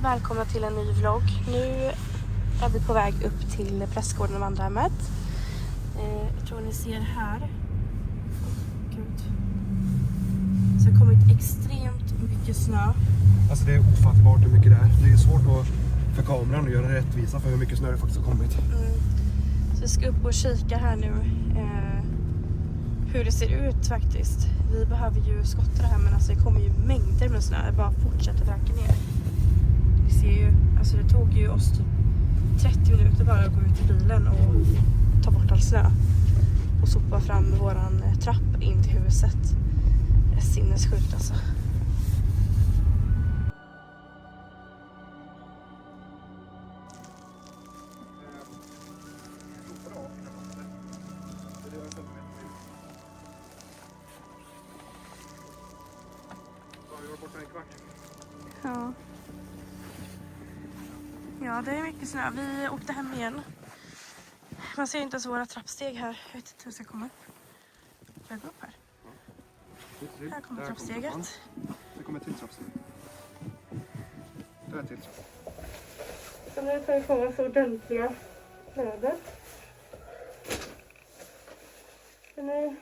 välkomna till en ny vlogg. Nu är vi på väg upp till prästgården och vandrarhemmet. Jag tror ni ser här. Gud. Så det har kommit extremt mycket snö. Alltså det är ofattbart hur mycket det är. Det är svårt för kameran att göra rättvisa för hur mycket snö det faktiskt har kommit. Så vi ska upp och kika här nu hur det ser ut faktiskt. Vi behöver ju skotta det här, men alltså det kommer ju mängder med snö. Det bara fortsätter vräka ner. Vi ser ju, alltså det tog ju oss typ 30 minuter bara att gå ut i bilen och ta bort all snö. Och sopa fram våran trapp in till huset. Det är sinnessjukt alltså. Ja. Ja, det är mycket snö. Vi åkte hem igen. Man ser inte ens våra trappsteg här. Jag vet inte hur jag ska komma upp. Kan jag gå upp här? Här kommer trappsteget. Det kommer ett till trappsteg. Det är ett till trappsteg. Så nu tar vi på oss ordentliga kläder. Så nu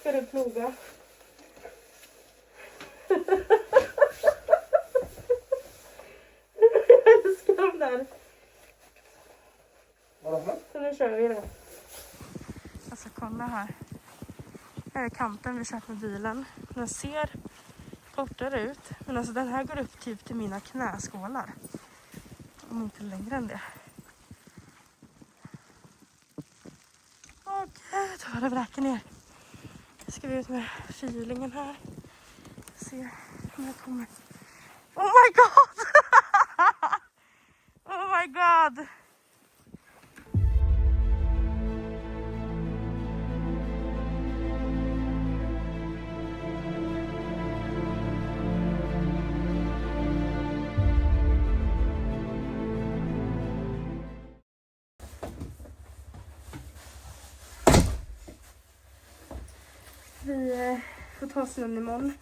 ska du ploga. Jag älskar de där. Så nu kör vi det. Alltså kolla här. Här är kanten vi kört med bilen. Den ser kortare ut. Men alltså den här går upp typ till mina knäskålar. Om inte längre än det. Åh gud, vad det vräker ner. Nu ska vi ut med fyrlingen här. Se om jag kommer. Oh my god! Oh my god! Vi får ta snön imorgon.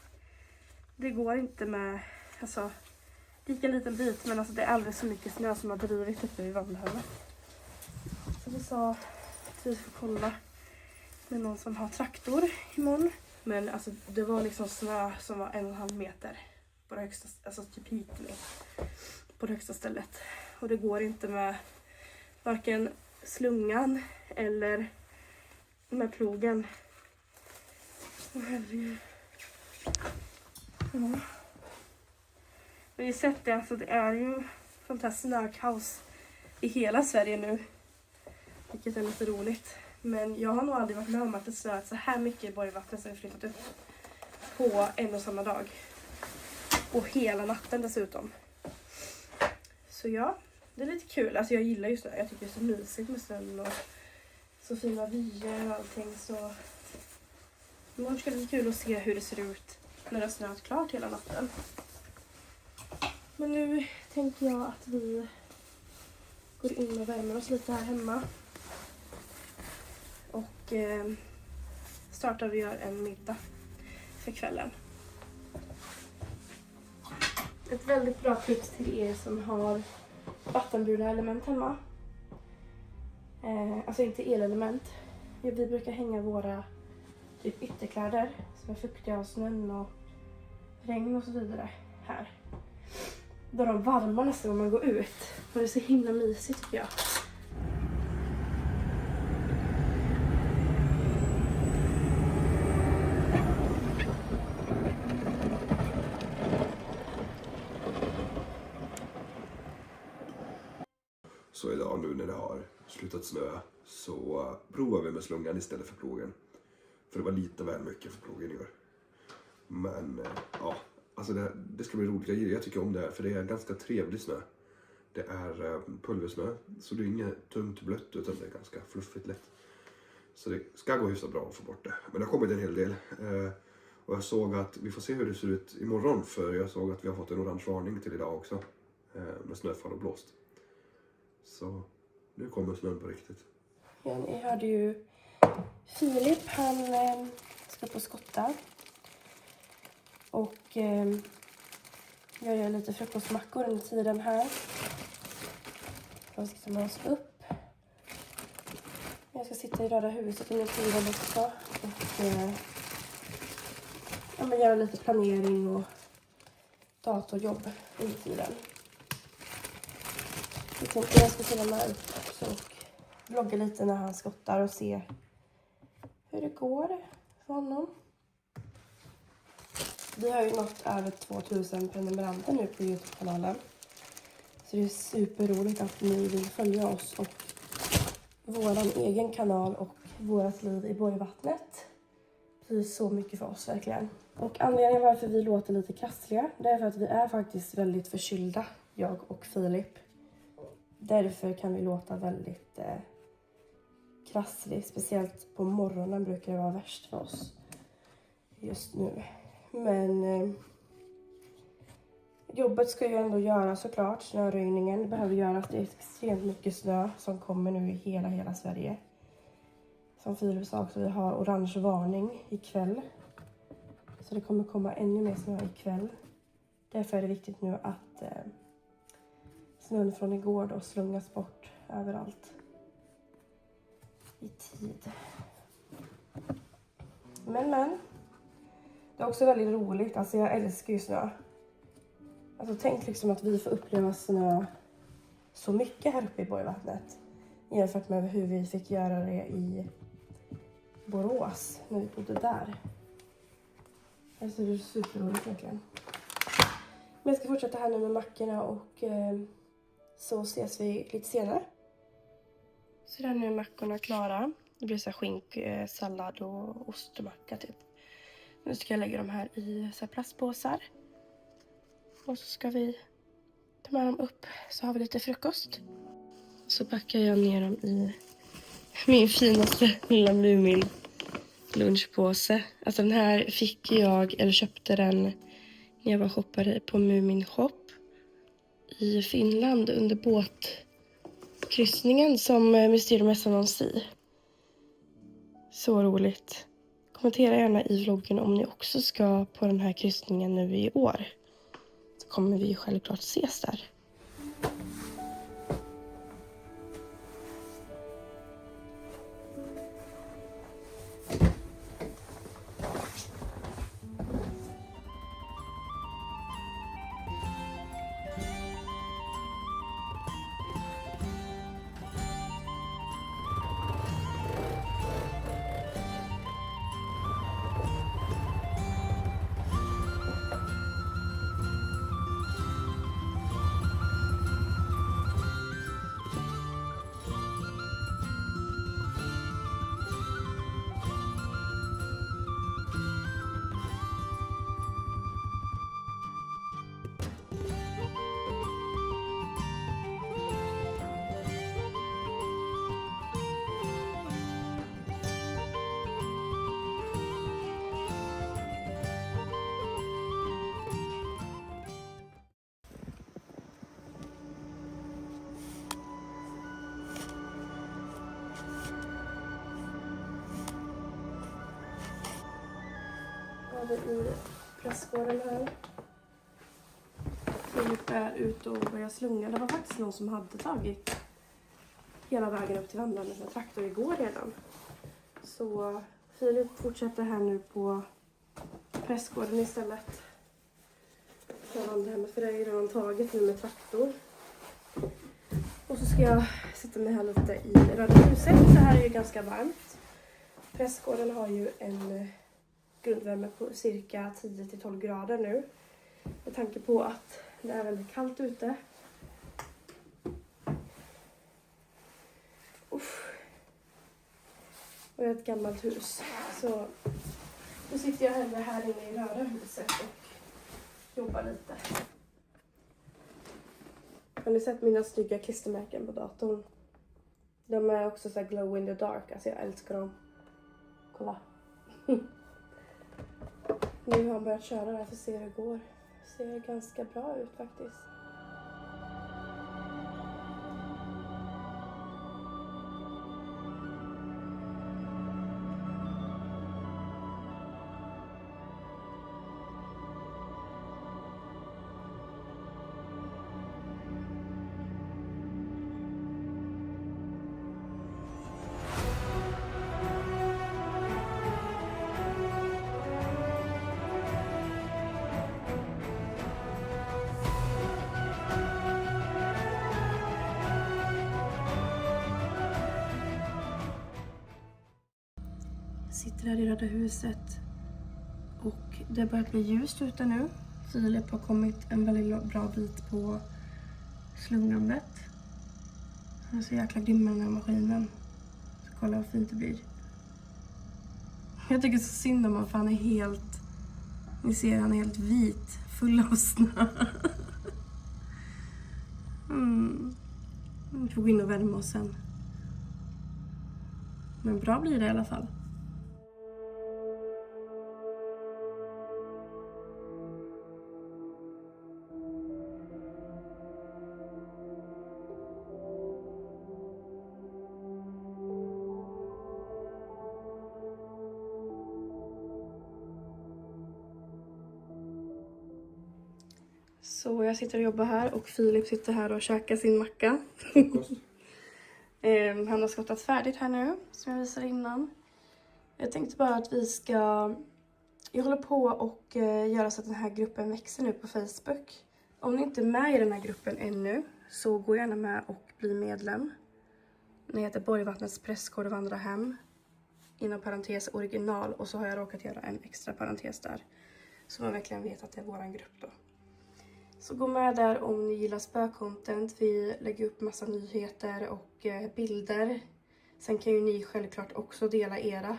Det går inte med, alltså, det gick en liten bit, men alltså det är alldeles så mycket snö som har drivit uppe i vandrarhemmet. Så vi sa att vi får kolla med någon som har traktor imorgon. Men alltså det var liksom snö som var 1,5 meter på det högsta, alltså typ hit ner, på det högsta stället. Och det går inte med varken slungan eller med plogen. Åh herregud. Ja. Vi har sett det, alltså det är ju sånt här snökaos i hela Sverige nu. Vilket är lite roligt. Men jag har nog aldrig varit med om att det snöat så här mycket i Borgvattnet som vi flyttat upp på en och samma dag. Och hela natten dessutom. Så ja, det är lite kul. Alltså jag gillar ju snö. Jag tycker det är så mysigt med snön och så fina vyer och allting. Så imorgon ska det bli kul att se hur det ser ut när det har snöat klart hela natten. Men nu tänker jag att vi går in och värmer oss lite här hemma. Och startar vi gör en middag för kvällen. Ett väldigt bra tips till er som har vattenburna element hemma. Alltså inte elelement. Vi brukar hänga våra typ ytterkläder som är fuktiga av snön och regn och så vidare här. Då de varma nästan när man går ut. Och det är så himla mysigt tycker jag. Så idag nu när det har slutat snö så provar vi med slungan istället för plogen. För det var lite väl mycket för plogen i år. Men ja, alltså det ska bli roligt. Jag tycker om det här för det är ganska trevlig snö. Det är pulversnö så det är inget tungt blött utan det är ganska fluffigt lätt. Så det ska gå hyfsat bra att få bort det. Men det har kommit en hel del. Och jag såg att vi får se hur det ser ut imorgon för jag såg att vi har fått en orange varning till idag också. Med snöfall och blåst. Så nu kommer snön på riktigt. Ja, ni hörde ju Filip, han ska på skotta. Och Jag gör lite frukostmackor under tiden här. Jag ska ta med oss upp. Jag ska sitta i Röda huset under tiden också. Och göra lite planering och datorjobb under tiden. Jag tänkte jag ska följa med upp också och vlogga lite när han skottar och se hur det går för honom. Vi har ju nått över 2000 prenumeranter nu på YouTube-kanalen. Så det är superroligt att ni vill följa oss och våran egen kanal och vårat liv i Borgvattnet. Det är så mycket för oss verkligen. Och anledningen varför vi låter lite krassliga, det är för att vi är faktiskt väldigt förkylda, jag och Filip. Därför kan vi låta väldigt krasslig. Speciellt på morgonen brukar det vara värst för oss just nu. Men jobbet ska ju ändå göras såklart. Snöröjningen behöver göras. Det är extremt mycket snö som kommer nu i hela Sverige. Som Filip sa också, vi har orange varning ikväll. Så det kommer komma ännu mer snö ikväll. Därför är det viktigt nu att snön från igår då slungas bort överallt i tid. Men. Det är också väldigt roligt. Alltså jag älskar ju snö. Alltså tänk liksom att vi får uppleva snö så mycket här uppe i Borgvattnet. Jämfört med hur vi fick göra det i Borås när vi bodde där. Alltså det är superroligt egentligen. Men jag ska fortsätta här nu med mackorna och så ses vi lite senare. Så där nu är mackorna klara. Det blir så här skink, sallad och ostmacka typ. Nu ska jag lägga dem här i så här plastpåsar. Och så ska vi ta med dem upp så har vi lite frukost. Så packar jag ner dem i min finaste lilla Mumin lunchpåse. Alltså den här fick jag, eller köpte den när jag var shoppare på Mumin Shop i Finland under båtkryssningen som Mysterium Sea. Så roligt. Kommentera gärna i vloggen om ni också ska på den här kryssningen nu i år. Så kommer vi självklart ses där. I pressgården här. Filip är ute och börjar slunga. Det var faktiskt någon som hade tagit hela vägen upp till Vandra med sin traktor igår redan. Så Filip fortsätter här nu på pressgården istället. För det är ju redan taget nu med traktor. Och så ska jag sitta mig här lite i Röda huset. Det här är ju ganska varmt. Pressgården har ju en grundvärme på cirka 10-12 grader nu. Med tanke på att det är väldigt kallt ute. Uff. Och det är ett gammalt hus. Så nu sitter jag hellre här inne i Röda huset och jobbar lite. Har ni sett mina snygga klistermärken på datorn? De är också så här glow in the dark. Alltså jag älskar dem. Kolla. Nu har han börjat köra där för att se hur det går. Det ser ganska bra ut faktiskt. Sitter här i Röda huset. Och det börjar bli ljust ute nu. Filip har kommit en väldigt bra bit på slungandet. Han är så jäkla grym med den här maskinen. Så kolla vad fint det blir. Jag tycker så synd om honom för han är helt... Ni ser, han är helt vit. Full av snö. Vi får gå in och värma oss sen. Men bra blir det i alla fall. Så jag sitter och jobbar här och Filip sitter här och käkar sin macka. Han har skottat färdigt här nu, som jag visade innan. Jag tänkte bara att vi ska... Jag håller på och göra så att den här gruppen växer nu på Facebook. Om ni inte är med i den här gruppen ännu så gå gärna med och bli medlem. Den heter Borgvattnets prästgård och vandrarhem. Inom parentes original, och så har jag råkat göra en extra parentes där. Så man verkligen vet att det är våran grupp då. Så gå med där om ni gillar spökcontent. Vi lägger upp massa nyheter och bilder. Sen kan ju ni självklart också dela era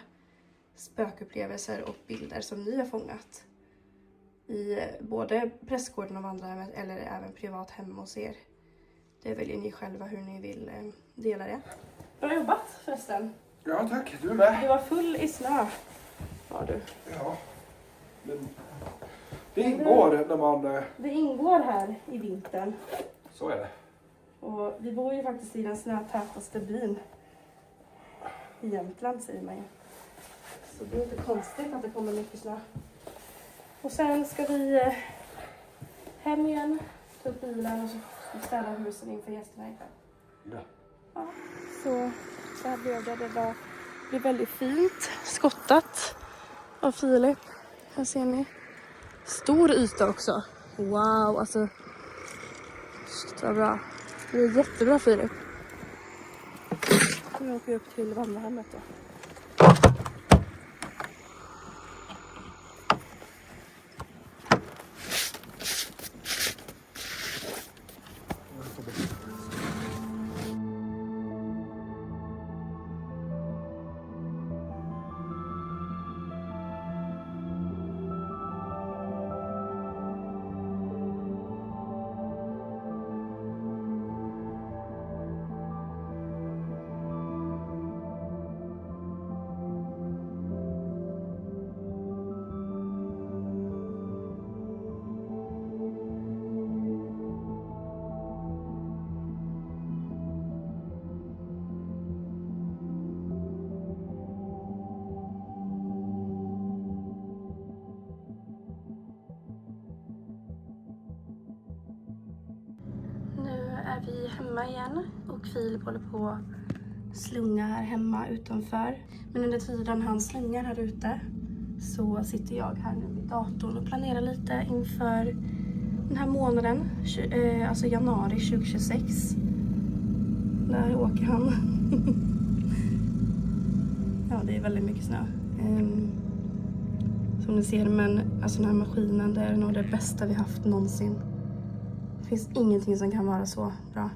spökupplevelser och bilder som ni har fångat. I både prästgården och vandrarhemmet eller även privat hemma hos er. Det väljer ni själva hur ni vill dela det. Bra jobbat förresten. Ja tack, du är med. Du var full i snö. Var du? Ja, men det ingår när man... Det ingår här i vintern. Så är det. Och vi bor ju faktiskt i den snötätaste byn i Jämtland, säger man ju. Så det är inte konstigt att det kommer mycket snö. Och sen ska vi hem igen, ta upp bilen och så städa husen inför gästerna ikväll. Ja. Ja, så här blev det. Det blev väldigt fint skottat av Filip. Här ser ni. Stor yta också. Wow, alltså. Shit, vad bra. Det är jättebra, Filip. Nu åker vi upp till vandrarhemmet då. Är vi hemma igen och Filip håller på att slunga här hemma utanför. Men under tiden han slungar här ute så sitter jag här nu vid datorn och planerar lite inför den här månaden, alltså januari 2026. Där åker han. Ja, det är väldigt mycket snö. Som ni ser, men alltså den här maskinen, det är nog det bästa vi haft någonsin. Det finns ingenting som kan vara så bra.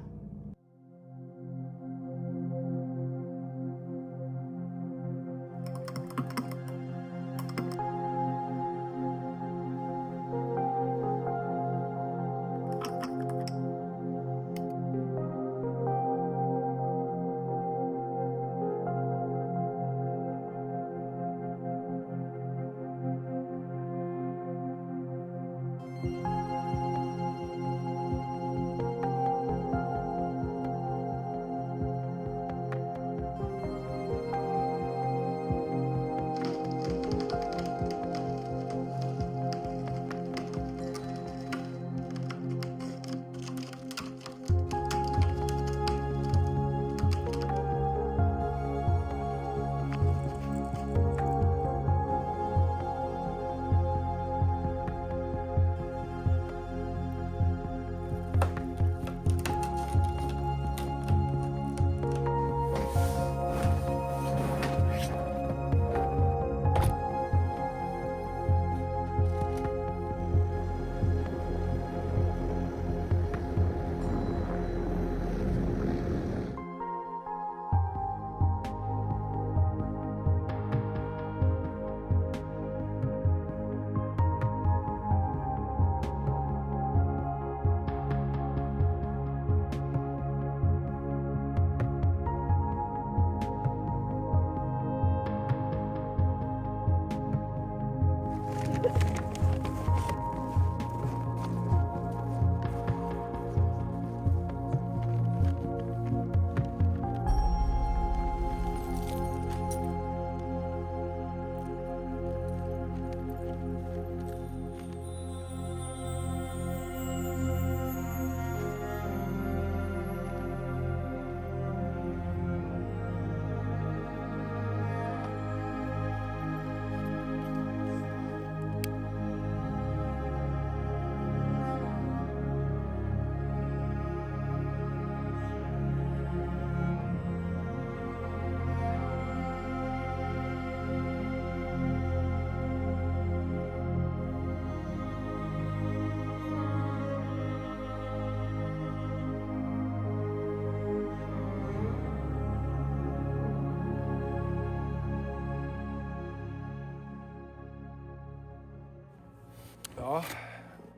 Ja,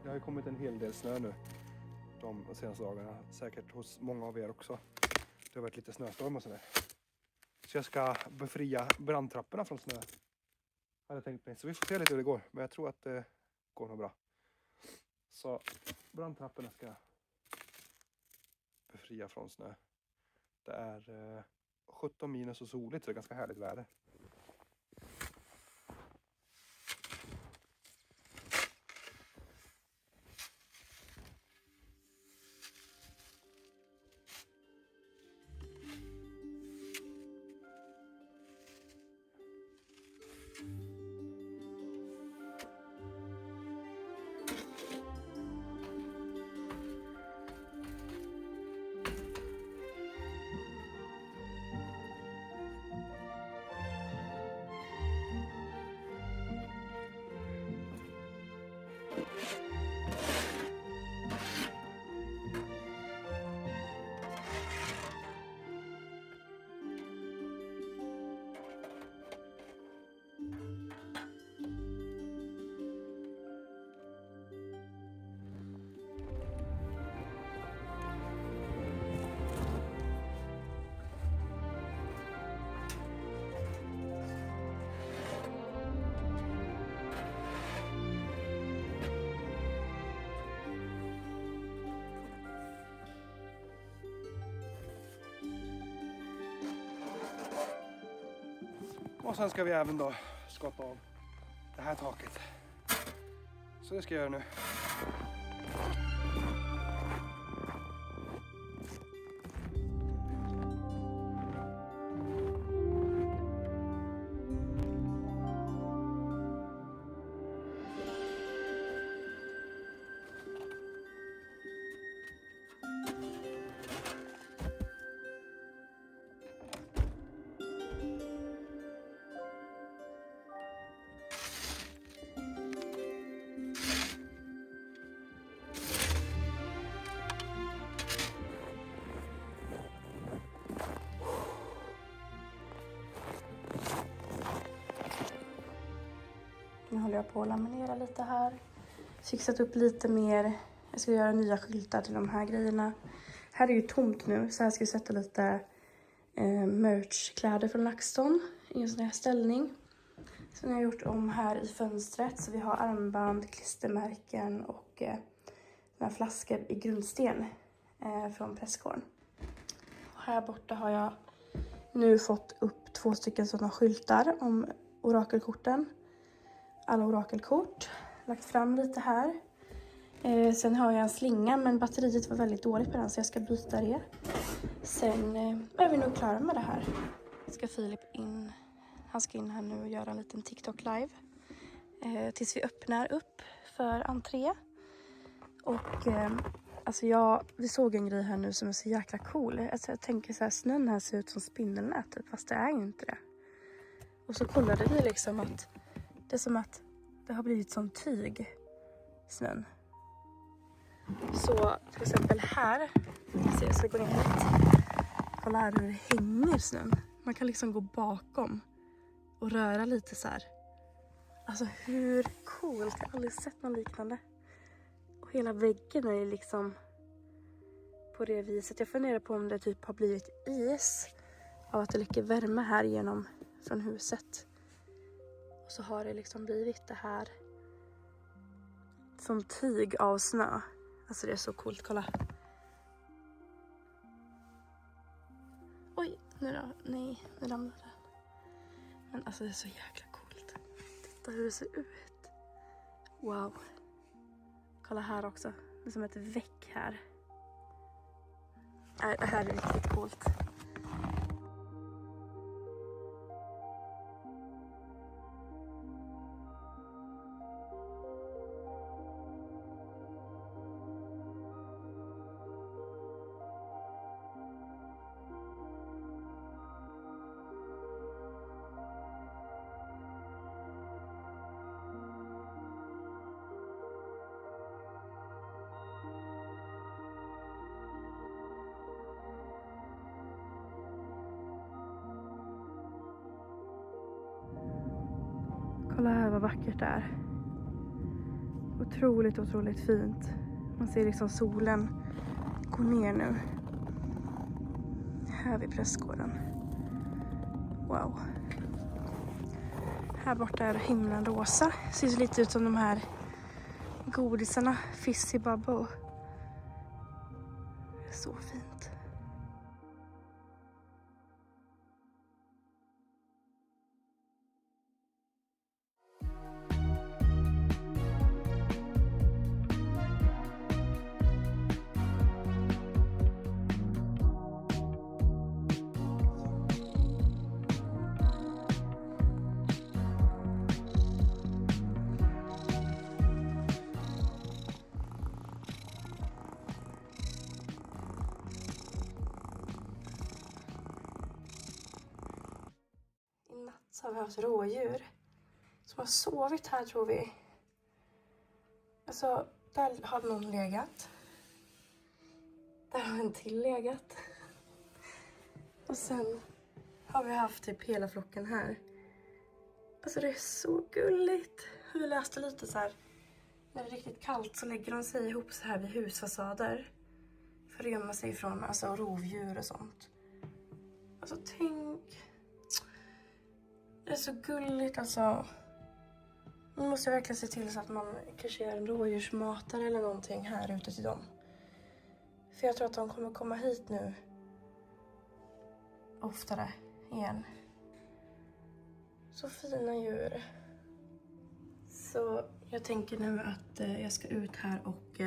det har ju kommit en hel del snö nu de senaste dagarna. Säkert hos många av er också. Det har varit lite snöstorm och sådär. Så jag ska befria brandtrapporna från snö. Hade jag tänkt mig. Så vi får se lite hur det går. Men jag tror att det går nog bra. Så brandtrapporna ska jag befria från snö. Det är 17 minus och soligt, så det är ganska härligt väder. Och sen ska vi även då skotta av det här taket. Så det ska jag göra nu. Nu håller jag på att laminera lite här. Fixat upp lite mer. Jag ska göra nya skyltar till de här grejerna. Här är ju tomt nu, så här ska vi sätta lite merchkläder från LaxTon i en sån här ställning. Så nu har jag gjort om här i fönstret, så vi har armband, klistermärken och några flaskor i grundsten från Presscorn. Och här borta har jag nu fått upp 2 stycken sådana skyltar om orakelkorten. Alla orakelkort. Lagt fram lite här. Sen har jag en slinga, men batteriet var väldigt dåligt på den, så jag ska byta det. Sen är vi nog klara med det här. Ska Filip in. Han ska in här nu och göra en liten TikTok live. Tills vi öppnar upp för entré. Och alltså vi såg en grej här nu som är så jäkla cool. Alltså, jag tänker så här, snön här ser ut som spindelnät typ, fast det är ju inte det. Och så kollade vi liksom att det är som att det har blivit som tyg, snön. Så till exempel här, jag ska gå ner hit. Kolla här hur det hänger snön. Man kan liksom gå bakom och röra lite så här. Alltså hur coolt, jag har aldrig sett något liknande. Och hela väggen är liksom på det viset. Jag funderar på om det typ har blivit is av att det läcker värme här igenom från huset. Och så har det liksom blivit det här som tyg av snö. Alltså det är så coolt, kolla. Oj, nu ramlade den. Men alltså det är så jäkla coolt. Titta hur det ser ut. Wow. Kolla här också. Det är som ett väck här. Det här är riktigt coolt. Kolla här vad vackert det är. otroligt fint. Man ser liksom solen gå ner nu. Här vid prästgården. Wow. Här borta är himlen rosa. Ser lite ut som de här godisarna. Fizzy Bubble. Så fint. Så har vi haft rådjur som har sovit här, tror vi. Alltså, där har någon legat. Där har en till legat. Och sen har vi haft typ hela flocken här. Alltså det är så gulligt. Vi läste lite så här. När det är riktigt kallt så lägger de sig ihop så här vid husfasader. För att gömma sig från alltså, rovdjur och sånt. Alltså tänk. Det är så gulligt alltså. Man måste verkligen se till så att man kanske gör en rådjursmatare eller någonting här ute till dem. För jag tror att de kommer komma hit nu. Oftare igen. Så fina djur. Så jag tänker nu att jag ska ut här och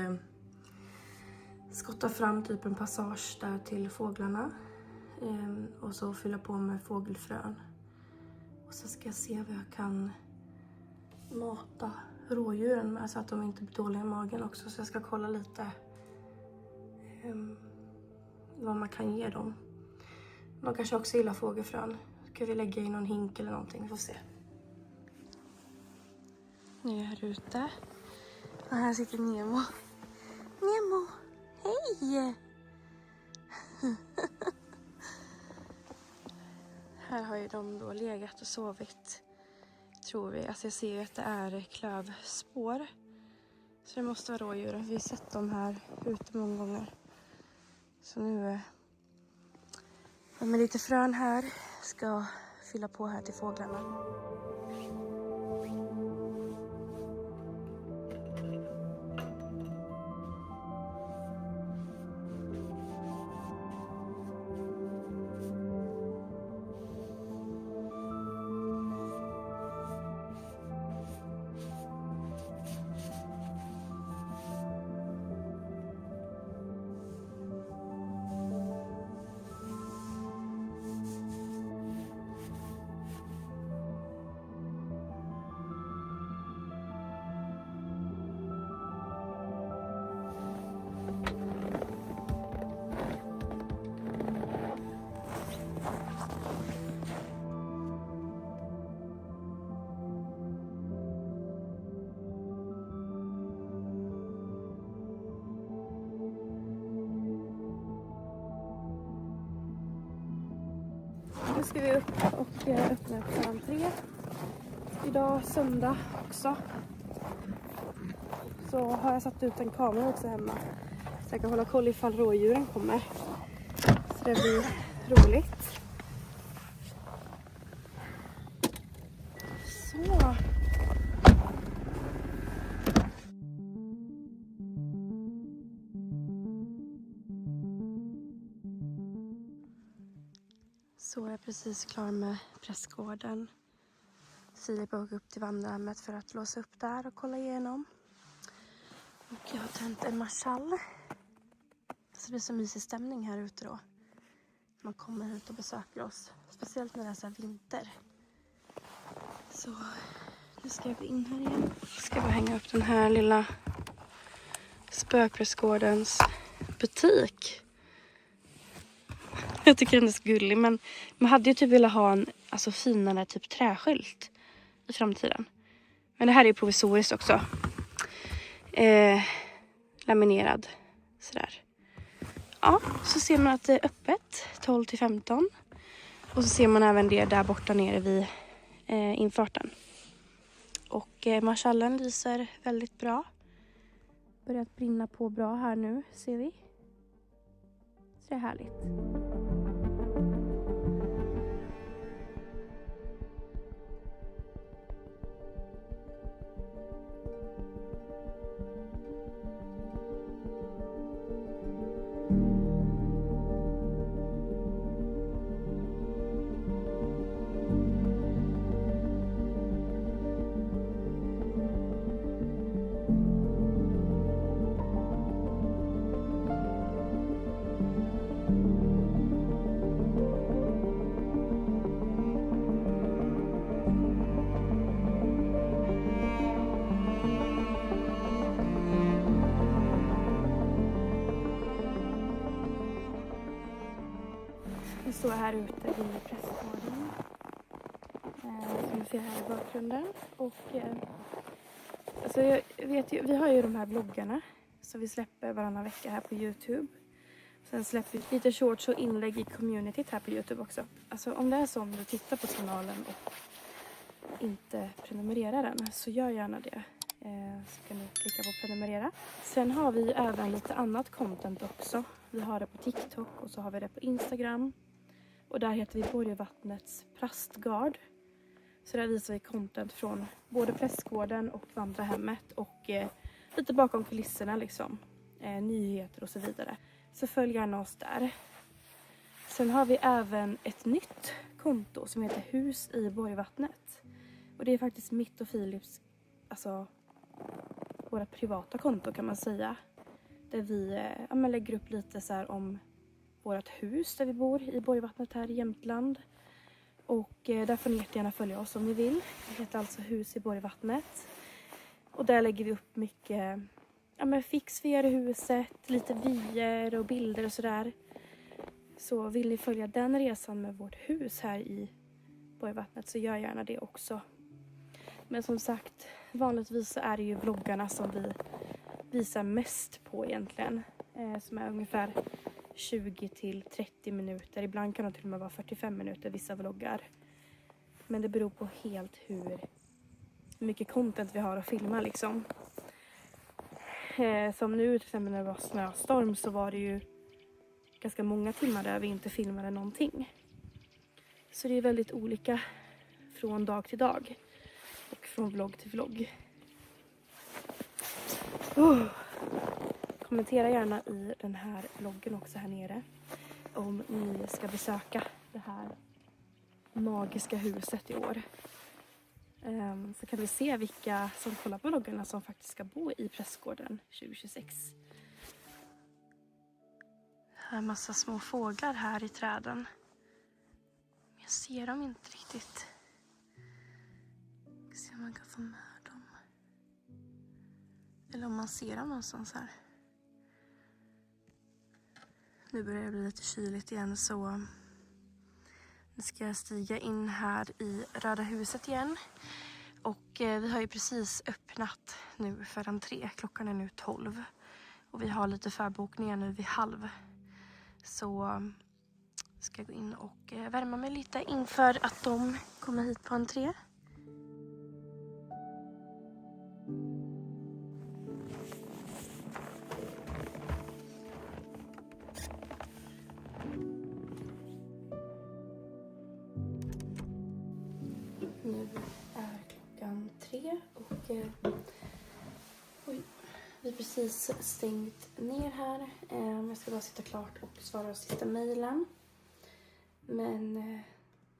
skotta fram typ en passage där till fåglarna. Och så fylla på med fågelfrön. Och så ska jag se vad jag kan mata rådjuren med så att de inte blir dåliga i magen också. Så jag ska kolla lite vad man kan ge dem. De kanske också gillar fågelfrön. Ska vi lägga i någon hink eller någonting, vi får se. Nu är jag här ute. Och här sitter Nemo. Nemo, hej! Här har ju de då legat och sovit, tror vi. Alltså jag ser ju att det är klövspår. Så det måste vara rådjur. Vi har sett dem här ute många gånger. Så nu med lite frön här ska fylla på här till fåglarna. Nu ska vi upp och öppna upp entré. Idag söndag också. Så har jag satt ut en kamera också hemma. Så jag kan hålla koll ifall rådjuren kommer. Så det blir roligt. Så. Så är jag precis klar med prästgården. Sia är på väg upp till vandrarhemmet för att låsa upp där och kolla igenom. Och jag har tänt en marschall. Så det blir så mysig stämning här ute då. Man kommer hit och besöker oss. Speciellt när det är så här vinter. Så nu ska jag gå in här igen. Ska bara hänga upp den här lilla spökprästgårdens butik. Jag tycker den är så gullig, men man hade ju typ velat ha en finare typ träskylt i framtiden. Men det här är ju provisoriskt också. Laminerad sådär. Ja, så ser man att det är öppet 12-15. Och så ser man även det där borta nere vid infarten. Och marschallen lyser väldigt bra. börjat brinna på bra här nu, ser vi. Så det är härligt. Vi står här ute vid Prästgården, som ni ser här i bakgrunden. Och alltså jag vet ju, vi har ju de här vloggarna som vi släpper varannan vecka här på YouTube. Sen släpper vi lite shorts och inlägg i communityt här på YouTube också. Alltså om det är så om du tittar på kanalen och inte prenumererar den, så gör gärna det. Så kan du klicka på prenumerera. Sen har vi även lite annat content också. Vi har det på TikTok och så har vi det på Instagram. Och där heter vi Borgvattnets Prastgard. Så där visar vi content från både Prästgården och Vandrarhemmet. Och lite bakom kulisserna liksom. Nyheter och så vidare. Så följ gärna oss där. Sen har vi även ett nytt konto som heter Hus i Borgvattnet. Och det är faktiskt mitt och Filips, alltså våra privata konto kan man säga. Där vi lägger upp lite så här om vårt hus där vi bor i Borgvattnet här i Jämtland. Och där får ni jättegärna följa oss om ni vill. Det heter alltså Hus i Borgvattnet. Och där lägger vi upp mycket fix för huset, lite vyer och bilder och sådär. Så vill ni följa den resan med vårt hus här i Borgvattnet så gör gärna det också. Men som sagt, vanligtvis så är det ju vloggarna som vi visar mest på egentligen. Som är ungefär 20 till 30 minuter. Ibland kan det till och med vara 45 minuter vissa vloggar. Men det beror på helt hur mycket content vi har att filma liksom. Som nu till exempel när det var snöstorm så var det ju ganska många timmar där vi inte filmade någonting. Så det är väldigt olika från dag till dag. Och från vlogg till vlogg. Kommentera gärna i den här vloggen också här nere. Om ni ska besöka det här magiska huset i år. Så kan vi se vilka som kollar på vloggarna som faktiskt ska bo i Prästgården 2026. Här är en massa små fåglar här i träden. Jag ser dem inte riktigt. Jag ska se om man kan få med dem. Eller om man ser dem någonstans här. Nu börjar det bli lite kyligt igen så nu ska jag stiga in här i Röda huset igen. Och vi har ju precis öppnat nu för entré. Klockan är nu 12. Och vi har lite förbokningar nu vid 12:30. Så ska jag gå in och värma mig lite inför att de kommer hit på entré. Nu är klockan 3 och vi har precis stängt ner här. Jag ska bara sitta klart och svara sista mejlen. Men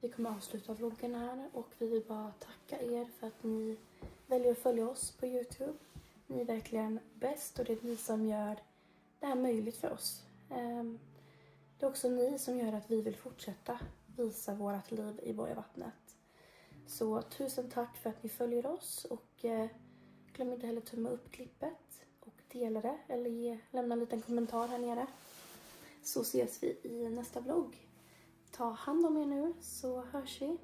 vi kommer avsluta vloggen här och vi vill bara tacka er för att ni väljer att följa oss på YouTube. Ni är verkligen bäst och det är ni som gör det här möjligt för oss. Det är också ni som gör att vi vill fortsätta visa vårt liv i Borgvattnet. Så tusen tack för att ni följer oss och glöm inte heller tumma upp klippet och dela det eller lämna en liten kommentar här nere. Så ses vi i nästa vlogg. Ta hand om er nu så hörs vi.